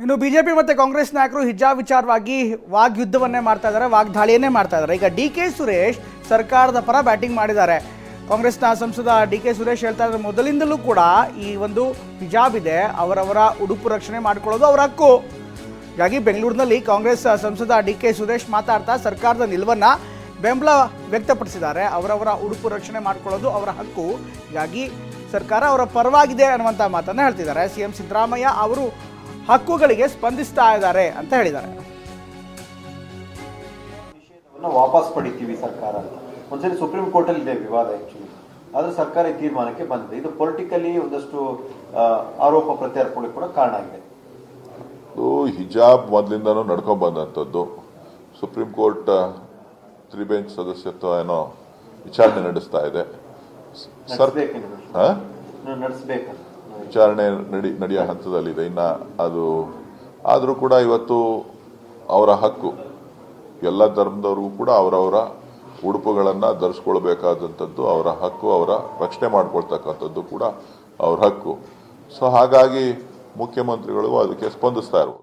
ಇನ್ನು ಬಿಜೆಪಿ ಮತ್ತು ಕಾಂಗ್ರೆಸ್ ನಾಯಕರು ಹಿಜಾಬ್ ವಿಚಾರವಾಗಿ ವಾಗ್ಯುದ್ಧವನ್ನೇ ಮಾಡ್ತಾ ಇದ್ದಾರೆ, ವಾಗ್ದಾಳಿಯನ್ನೇ ಮಾಡ್ತಾ ಇದ್ದಾರೆ. ಈಗ ಡಿ ಕೆ ಸುರೇಶ್ ಸರ್ಕಾರದ ಪರ ಬ್ಯಾಟಿಂಗ್ ಮಾಡಿದ್ದಾರೆ. ಕಾಂಗ್ರೆಸ್ನ ಸಂಸದ ಡಿ ಕೆ ಸುರೇಶ್ ಹೇಳ್ತಾ ಇದ್ದಾರೆ, ಮೊದಲಿಂದಲೂ ಕೂಡ ಈ ಒಂದು ಹಿಜಾಬ್ ಇದೆ, ಅವರವರ ಉಡುಪು ರಕ್ಷಣೆ ಮಾಡ್ಕೊಳ್ಳೋದು ಅವರ ಹಕ್ಕು. ಹೀಗಾಗಿ ಬೆಂಗಳೂರಿನಲ್ಲಿ ಕಾಂಗ್ರೆಸ್ ಸಂಸದ ಡಿ ಕೆ ಸುರೇಶ್ ಮಾತಾಡ್ತಾ ಸರ್ಕಾರದ ನಿಲುವನ್ನು ಬೆಂಬಲ ವ್ಯಕ್ತಪಡಿಸಿದ್ದಾರೆ. ಅವರವರ ಉಡುಪು ರಕ್ಷಣೆ ಮಾಡ್ಕೊಳ್ಳೋದು ಅವರ ಹಕ್ಕು, ಹೀಗಾಗಿ ಸರ್ಕಾರ ಅವರ ಪರವಾಗಿದೆ ಅನ್ನುವಂಥ ಮಾತನ್ನು ಹೇಳ್ತಿದ್ದಾರೆ. ಸಿಎಂ ಸಿದ್ದರಾಮಯ್ಯ ಅವರು ಹಕ್ಕುಗಳಿಗೆ ಸ್ಪಂದಿಸ್ತಾ ಇದ್ದಾರೆ ಅಂತ ಹೇಳಿದ್ದಾರೆ. ವಾಪಸ್ ಪಡಿತೀವಿ ಸರ್ಕಾರ ಅಂತ ಒಂದ್ಸರಿ ಸುಪ್ರೀಂ ಕೋರ್ಟ್ ಅಲ್ಲಿ ಇದೆ ವಿವಾದ. ಆಕ್ಚುಲಿ ಆದ್ರೆ ಸರ್ಕಾರ ಈ ತೀರ್ಮಾನಕ್ಕೆ ಬಂದಿದೆ. ಇದು ಪೊಲಿಟಿಕಲಿ ಒಂದಷ್ಟು ಆರೋಪ ಪ್ರತ್ಯಾರೋಪಗಳಿಗೆ ಕೂಡ ಕಾರಣ ಆಗಿದೆ. ಹಿಜಾಬ್ ಮೊದಲಿಂದನೂ ನಡ್ಕೊಂಡ್ ಬಂದಂಥದ್ದು. ಸುಪ್ರೀಂ ಕೋರ್ಟ್ 3 ಬೆಂಚ್ ಸದಸ್ಯತ್ವ ಏನೋ ವಿಚಾರಣೆ ನಡೆಸ್ತಾ ಇದೆ. ವಿಚಾರಣೆ ನಡೆಯೋ ಹಂತದಲ್ಲಿದೆ. ಇನ್ನ ಅದು ಆದರೂ ಕೂಡ ಇವತ್ತು ಅವರ ಹಕ್ಕು, ಎಲ್ಲ ಧರ್ಮದವ್ರಿಗೂ ಕೂಡ ಅವರವರ ಉಡುಪುಗಳನ್ನು ಧರಿಸ್ಕೊಳ್ಬೇಕಾದಂಥದ್ದು ಅವರ ಹಕ್ಕು, ಅವರ ರಕ್ಷಣೆ ಮಾಡ್ಕೊಳ್ತಕ್ಕಂಥದ್ದು ಕೂಡ ಅವ್ರ ಹಕ್ಕು. ಸೊ ಹಾಗಾಗಿ ಮುಖ್ಯಮಂತ್ರಿಗಳು ಅದಕ್ಕೆ ಸ್ಪಂದಿಸ್ತಾ ಇರ್ಬೋದು.